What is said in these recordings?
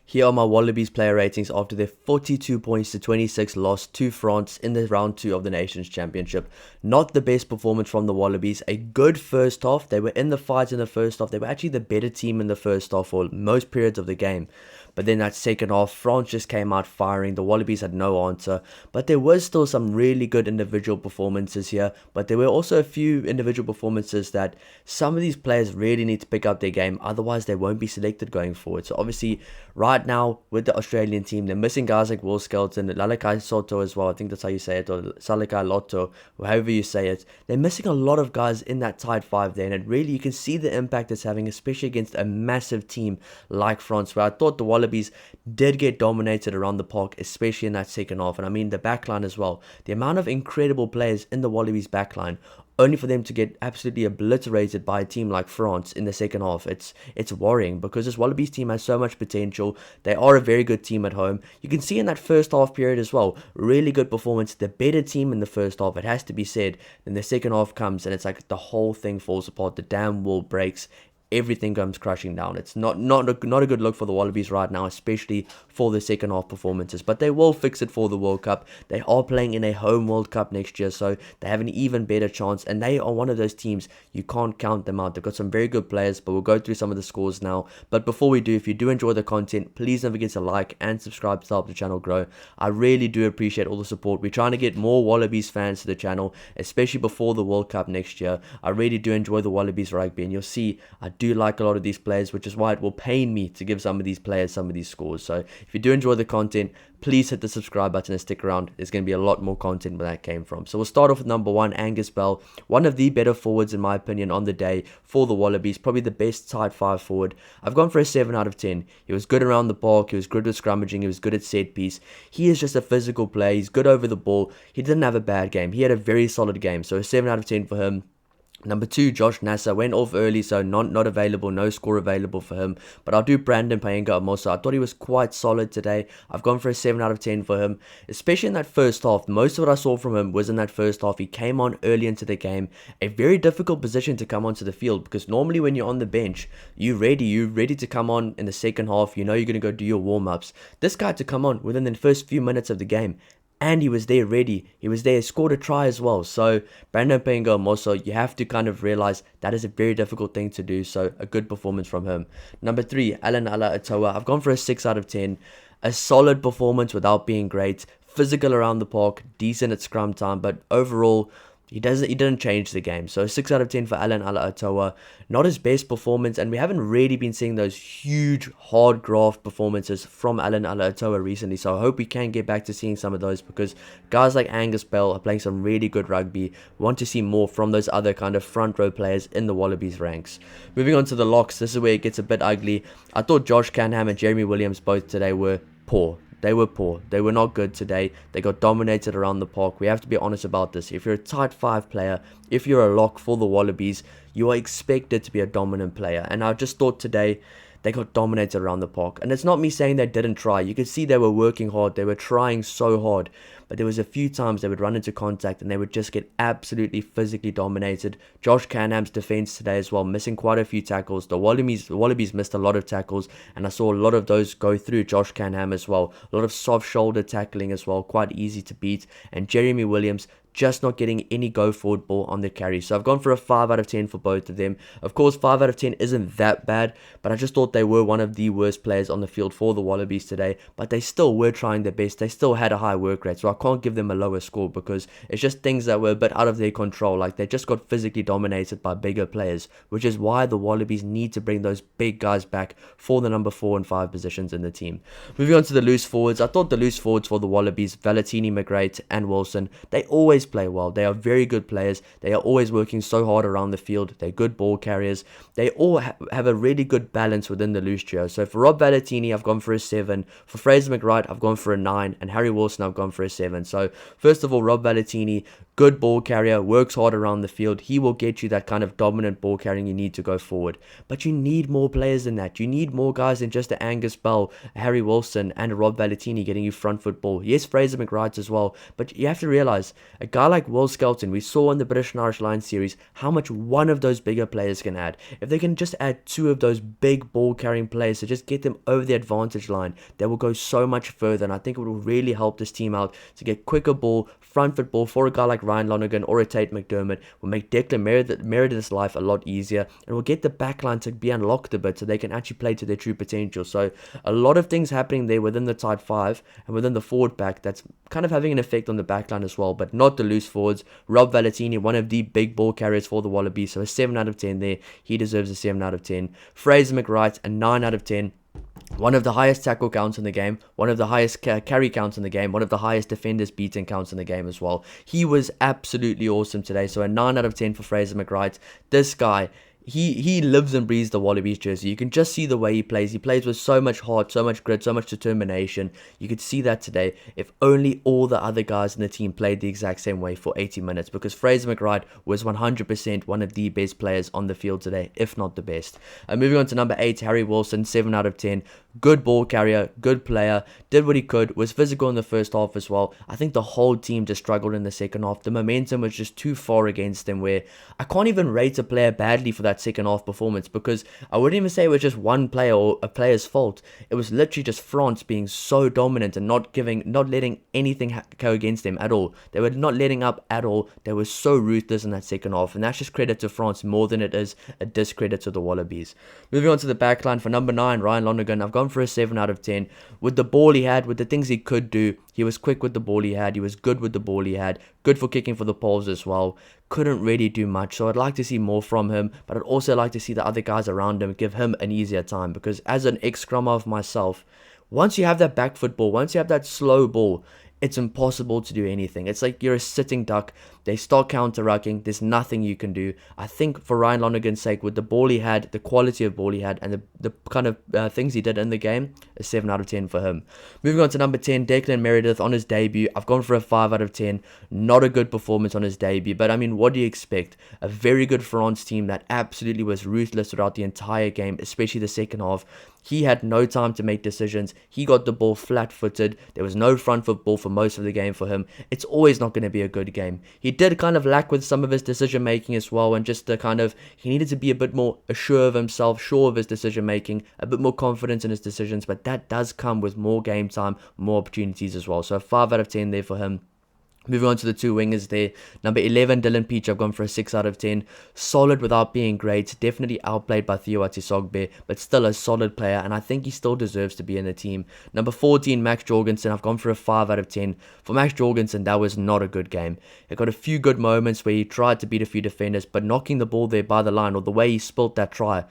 Here are my Wallabies player ratings after their 42 points to 26 loss to France in the round 2 of the Nations Championship. Not the best performance from the Wallabies. A good first half. They were in the fight in the first half. They were actually the better team in the first half for most periods of the game. But then that second half, France just came out firing. The Wallabies had no answer. But there was still some really good individual performances here. But there were also a few individual performances that some of these players really need to pick up their game. Otherwise, they won't be selected going forward. So obviously, right now with the Australian team, they're missing guys like Will Skelton, Lalakai Soto as well. I think that's how you say it. Or Salakai Lotto, or however you say it. They're missing a lot of guys in that tight five there. And it really, you can see the impact it's having, especially against a massive team like France, where I thought the Wallabies did get dominated around the park, especially in that second half. And I mean the backline as well. The amount of incredible players in the Wallabies backline, only for them to get absolutely obliterated by a team like France in the second half. It's worrying because this Wallabies team has so much potential. They are a very good team at home. You can see in that first half period as well, really good performance. The better team in the first half, it has to be said. Then the second half comes and it's like the whole thing falls apart. The damn wall breaks. Everything comes crashing down. It's not a good look for the Wallabies right now, especially for the second half performances. But they will fix it for the World Cup. They are playing in a home World Cup next year, so they have an even better chance. And they are one of those teams, you can't count them out. They've got some very good players, but we'll go through some of the scores now. But before we do, if you do enjoy the content, please don't forget to like and subscribe to help the channel grow. I really do appreciate all the support. We're trying to get more Wallabies fans to the channel, especially before the World Cup next year. I really do enjoy the Wallabies rugby, and you'll see I do like a lot of these players, which is why it will pain me to give some of these players some of these scores. So if you do enjoy the content, please hit the subscribe button and stick around. There's going to be a lot more content where that came from. So we'll start off with number 1, Angus Bell. One of the better forwards in my opinion on the day for the Wallabies. Probably the best tight 5 forward. I've gone for a 7 out of 10. He was good around the park. He was good with scrummaging. He was good at set piece. He is just a physical player. He's good over the ball. He didn't have a bad game. He had a very solid game. So a 7 out of 10 for him. Number 2, Josh Nasser went off early, so not available, no score available for him. But I'll do Brandon Payenga Amosa. I thought he was quite solid today. I've gone for a 7 out of 10 for him, especially in that first half. Most of what I saw from him was in that first half. He came on early into the game, a very difficult position to come onto the field because normally when you're on the bench, you're ready to come on in the second half. You know you're going to go do your warm-ups. This guy to come on within the first few minutes of the game, and he was there ready. He was there, scored a try as well. So Brandon Payenga Moso, you have to kind of realize that is a very difficult thing to do. So a good performance from him. Number 3, Alan Ala Atoa. I've gone for a 6 out of 10. A solid performance without being great. Physical around the park, decent at scrum time, but overall, he didn't change the game. So 6 out of 10 for Alan Ala Atoa. Not his best performance, and we haven't really been seeing those huge hard graft performances from Alan Ala Atoa recently. So I hope we can get back to seeing some of those because guys like Angus Bell are playing some really good rugby. We want to see more from those other kind of front row players in the Wallabies ranks. Moving on to the locks, this is where it gets a bit ugly. I thought Josh Canham and Jeremy Williams both today were poor. They were poor. They were not good today. They got dominated around the park. We have to be honest about this. If you're a tight 5 player, if you're a lock for the Wallabies, you are expected to be a dominant player. And I just thought today they got dominated around the park. And it's not me saying they didn't try. You could see they were working hard. They were trying so hard. But there was a few times they would run into contact and they would just get absolutely physically dominated. Josh Canham's defense today as well, missing quite a few tackles. The Wallabies missed a lot of tackles, and I saw a lot of those go through Josh Canham as well. A lot of soft shoulder tackling as well, quite easy to beat. And Jeremy Williams just not getting any go forward ball on the carry. So I've gone for a 5 out of 10 for both of them. Of course, 5 out of 10 isn't that bad, but I just thought they were one of the worst players on the field for the Wallabies today. But they still were trying their best. They still had a high work rate, so I can't give them a lower score because it's just things that were a bit out of their control. Like they just got physically dominated by bigger players, which is why the Wallabies need to bring those big guys back for the number 4 and 5 positions in the team. Moving on to the loose forwards, I thought the loose forwards for the Wallabies, Valentini, McGrath and Wilson, they always play well. They are very good players. They are always working so hard around the field. They're good ball carriers. They all have a really good balance within the loose trio. So for Rob Valentini, I've gone for a 7. For Fraser McGrath, I've gone for a 9. And Harry Wilson, I've gone for a 7. So first of all, Rob Valentini, good ball carrier, works hard around the field. He will get you that kind of dominant ball carrying you need to go forward. But you need more players than that. You need more guys than just a Angus Bell, a Harry Wilson, and a Rob Valentini getting you front foot ball. Yes, Fraser McGrath as well. But you have to realize, a guy guy like Will Skelton, we saw in the British and Irish Lions series how much one of those bigger players can add. If they can just add two of those big ball carrying players to just get them over the advantage line, they will go so much further, and I think it will really help this team out to get quicker ball, front foot ball for a guy like Ryan Lonergan or a Tate McDermott. Will make Declan Meredith's life a lot easier, and will get the backline to be unlocked a bit so they can actually play to their true potential. So a lot of things happening there within the tight five and within the forward pack that's kind of having an effect on the backline as well, but not the loose forwards. Rob Valentini, one of the big ball carriers for the Wallabies, so a 7 out of 10 there. He deserves a 7 out of 10. Fraser McWright, a 9 out of 10. One of the highest tackle counts in the game, one of the highest carry counts in the game, one of the highest defenders beaten counts in the game as well. He was absolutely awesome today, so a 9 out of 10 for Fraser McWright. This guy, he lives and breathes the Wallabies jersey. You can just see the way he plays. He plays with so much heart, so much grit, so much determination. You could see that today. If only all the other guys in the team played the exact same way for 80 minutes, because Fraser McWright was 100% one of the best players on the field today, if not the best. Moving on to number 8, Harry Wilson, 7 out of 10. Good ball carrier, good player, did what he could, was physical in the first half as well. I think the whole team just struggled in the second half. The momentum was just too far against them, where I can't even rate a player badly for that second half performance, because I wouldn't even say it was just one player or a player's fault. It was literally just France being so dominant and not letting anything go against them at all. They were not letting up at all. They were so ruthless in that second half, and that's just credit to France more than it is a discredit to the Wallabies. Moving on to the backline for number 9, Ryan Lonergan. I've gone for a 7 out of 10. With the ball he had, with the things he could do, he was quick with the ball he had. He was good with the ball he had. Good for kicking for the poles as well. Couldn't really do much, so I'd like to see more from him, but I'd also like to see the other guys around him give him an easier time, because as an ex-scrummer of myself, once you have that back foot ball, once you have that slow ball, it's impossible to do anything. It's like you're a sitting duck. They start counter-rucking. There's nothing you can do. I think for Ryan Lonergan's sake, with the ball he had, the quality of ball he had, and the kind of things he did in the game, a 7 out of 10 for him. Moving on to number 10, Declan Meredith on his debut. I've gone for a 5 out of 10. Not a good performance on his debut, but I mean, what do you expect? A very good France team that absolutely was ruthless throughout the entire game, especially the second half. He had no time to make decisions. He got the ball flat-footed. There was no front foot ball for most of the game for him. It's always not going to be a good game. He did kind of lack with some of his decision making as well, and just he needed to be a bit more sure of himself, sure of his decision making, a bit more confidence in his decisions, but that does come with more game time, more opportunities as well. So a 5 out of 10 there for him. Moving on to the two wingers there. Number 11, Dylan Peach, I've gone for a 6 out of 10. Solid without being great. Definitely outplayed by Theo Atisogbe, but still a solid player, and I think he still deserves to be in the team. Number 14, Max Jorgensen, I've gone for a 5 out of 10. For Max Jorgensen, that was not a good game. He got a few good moments where he tried to beat a few defenders, but knocking the ball there by the line, or the way he spilt that try,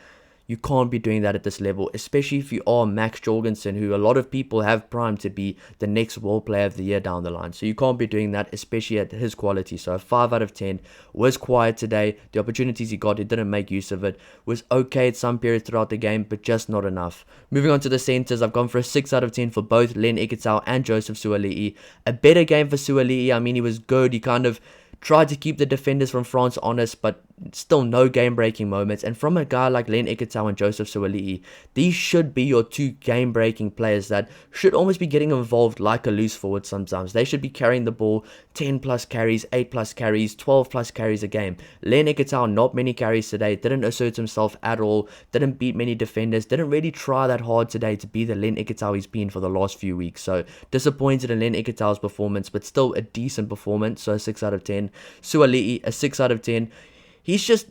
you can't be doing that at this level, especially if you are Max Jorgensen, who a lot of people have primed to be the next World Player of the Year down the line. So you can't be doing that, especially at his quality. So a 5 out of 10. Was quiet today. The opportunities he got, he didn't make use of it. Was okay at some periods throughout the game, but just not enough. Moving on to the centres, I've gone for a 6 out of 10 for both Len Ikitau and Joseph Suali'i. A better game for Suali'i. I mean, he was good. He kind of tried to keep the defenders from France honest, but still no game-breaking moments. And from a guy like Len Ikitau and Joseph Suali'i, these should be your two game-breaking players that should almost be getting involved like a loose forward sometimes. They should be carrying the ball 10 plus carries, 8 plus carries, 12 plus carries a game. Len Ikitau, not many carries today, didn't assert himself at all, didn't beat many defenders, didn't really try that hard today to be the Len Ikitau he's been for the last few weeks. So disappointed in Len Ikitau's performance, but still a decent performance, so a 6 out of 10. Suali'i, a 6 out of 10. He's just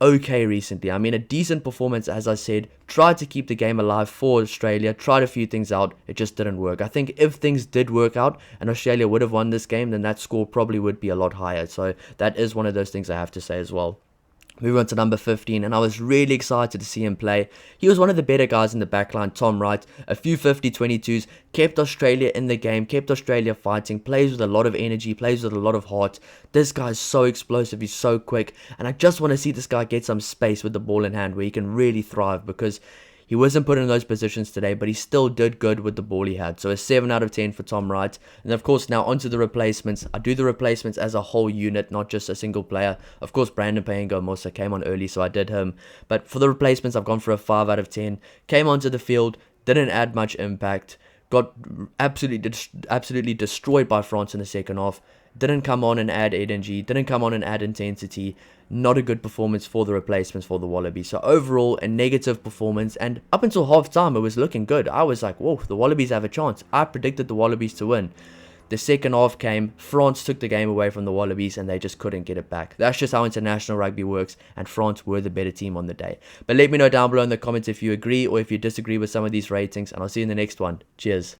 okay recently. I mean, a decent performance, as I said. Tried to keep the game alive for Australia. Tried a few things out. It just didn't work. I think if things did work out and Australia would have won this game, then that score probably would be a lot higher. So that is one of those things I have to say as well. Moving on to number 15, and I was really excited to see him play. He was one of the better guys in the backline, Tom Wright. A few 50-22s, kept Australia in the game, kept Australia fighting, plays with a lot of energy, plays with a lot of heart. This guy is so explosive, he's so quick, and I just want to see this guy get some space with the ball in hand where he can really thrive, because he wasn't put in those positions today, but he still did good with the ball he had. So a 7 out of 10 for Tom Wright. And of course, now onto the replacements. I do the replacements as a whole unit, not just a single player. Of course, Brandon Payengo came on early, so I did him. But for the replacements, I've gone for a 5 out of 10. Came onto the field, didn't add much impact. got absolutely destroyed by France in the second half. Didn't come on and add energy, didn't come on and add intensity. Not a good performance for the replacements for the Wallabies. So overall, a negative performance. And up until half time, it was looking good. I was like, whoa, the Wallabies have a chance. I predicted the Wallabies to win. The second half came, France took the game away from the Wallabies and they just couldn't get it back. That's just how international rugby works, and France were the better team on the day. But let me know down below in the comments if you agree or if you disagree with some of these ratings, and I'll see you in the next one. Cheers.